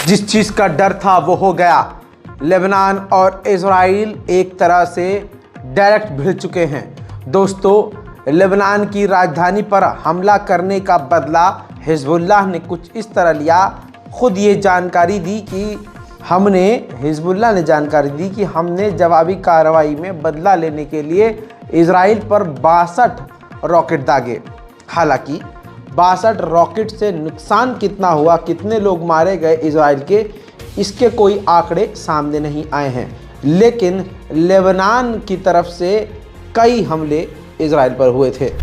जिस चीज़ का डर था वो हो गया। लेबनान और इजराइल एक तरह से डायरेक्ट भिड़ चुके हैं। दोस्तों, लेबनान की राजधानी पर हमला करने का बदला हिजबुल्लाह ने कुछ इस तरह लिया। खुद ये जानकारी दी कि हिजबुल्लाह ने जानकारी दी कि हमने जवाबी कार्रवाई में बदला लेने के लिए इजराइल पर 62 रॉकेट दागे। हालांकि 62 रॉकेट से नुकसान कितना हुआ, कितने लोग मारे गए इजराइल के, इसके कोई आंकड़े सामने नहीं आए हैं। लेकिन लेबनान की तरफ से कई हमले इजराइल पर हुए थे।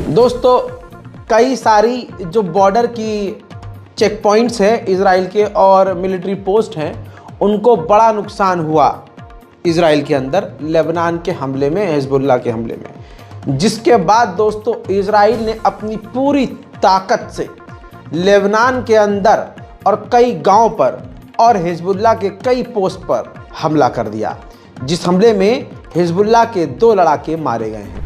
दोस्तों, कई सारी जो बॉर्डर की चेक पॉइंट्स हैं इजराइल के और मिलिट्री पोस्ट हैं, उनको बड़ा नुकसान हुआ इजराइल के अंदर लेबनान के हमले में, हिजबुल्लाह के हमले में। जिसके बाद दोस्तों इजराइल ने अपनी पूरी ताकत से लेबनान के अंदर और कई गांव पर और हिजबुल्लाह के कई पोस्ट पर हमला कर दिया, जिस हमले में हिजबुल्लाह के 2 लड़ाके मारे गए हैं।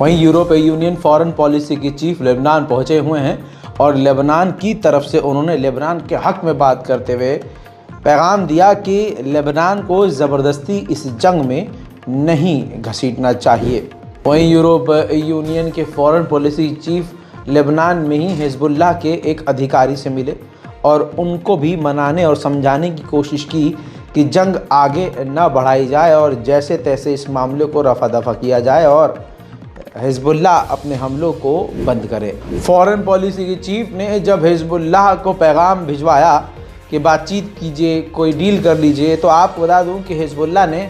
वहीं यूरोपीय यूनियन फॉरेन पॉलिसी के चीफ लेबनान पहुंचे हुए हैं और लेबनान की तरफ से उन्होंने लेबनान के हक़ में बात करते हुए पैगाम दिया कि लेबनान को ज़बरदस्ती इस जंग में नहीं घसीटना चाहिए। वहीं यूरोप यूनियन के फॉरेन पॉलिसी चीफ लेबनान में ही हिजबुल्लाह के एक अधिकारी से मिले और उनको भी मनाने और समझाने की कोशिश की कि जंग आगे न बढ़ाई जाए और जैसे तैसे इस मामले को रफा दफा किया जाए और हिजबुल्लाह अपने हमलों को बंद करे। फॉरेन पॉलिसी के चीफ ने जब हिजबुल्लाह को पैगाम भिजवाया कि बातचीत कीजिए, कोई डील कर लीजिए, तो आपको बता दूं कि हिजबुल्लाह ने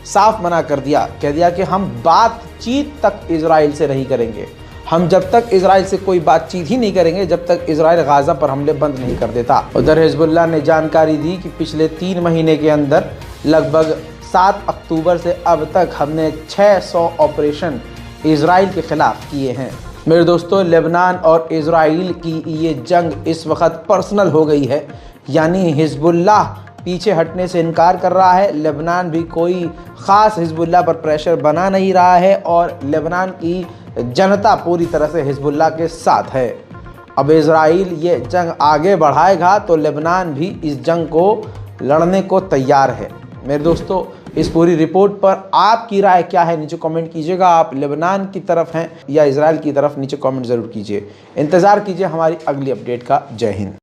साफ मना कर दिया, कह दिया कि हम बातचीत तक इजराइल से नहीं करेंगे। हम जब तक इजराइल से कोई बातचीत ही नहीं करेंगे जब तक इजराइल गाज़ा पर हमले बंद नहीं कर देता। उधर हिजबुल्लाह ने जानकारी दी कि पिछले 3 महीने के अंदर लगभग 7 अक्टूबर से अब तक हमने 600 ऑपरेशन इजराइल के ख़िलाफ़ किए हैं। मेरे दोस्तों, लेबनान और इजराइल की ये जंग इस वक्त पर्सनल हो गई है, यानी हिजबुल्लाह पीछे हटने से इनकार कर रहा है, लेबनान भी कोई ख़ास हिजबुल्लाह पर प्रेशर बना नहीं रहा है और लेबनान की जनता पूरी तरह से हिजबुल्लाह के साथ है। अब इजराइल ये जंग आगे बढ़ाएगा तो लेबनान भी इस जंग को लड़ने को तैयार है। मेरे दोस्तों, इस पूरी रिपोर्ट पर आपकी राय क्या है नीचे कमेंट कीजिएगा। आप लेबनान की तरफ हैं या इजराइल की तरफ, नीचे कमेंट ज़रूर कीजिए। इंतज़ार कीजिए हमारी अगली अपडेट का। जय हिंद।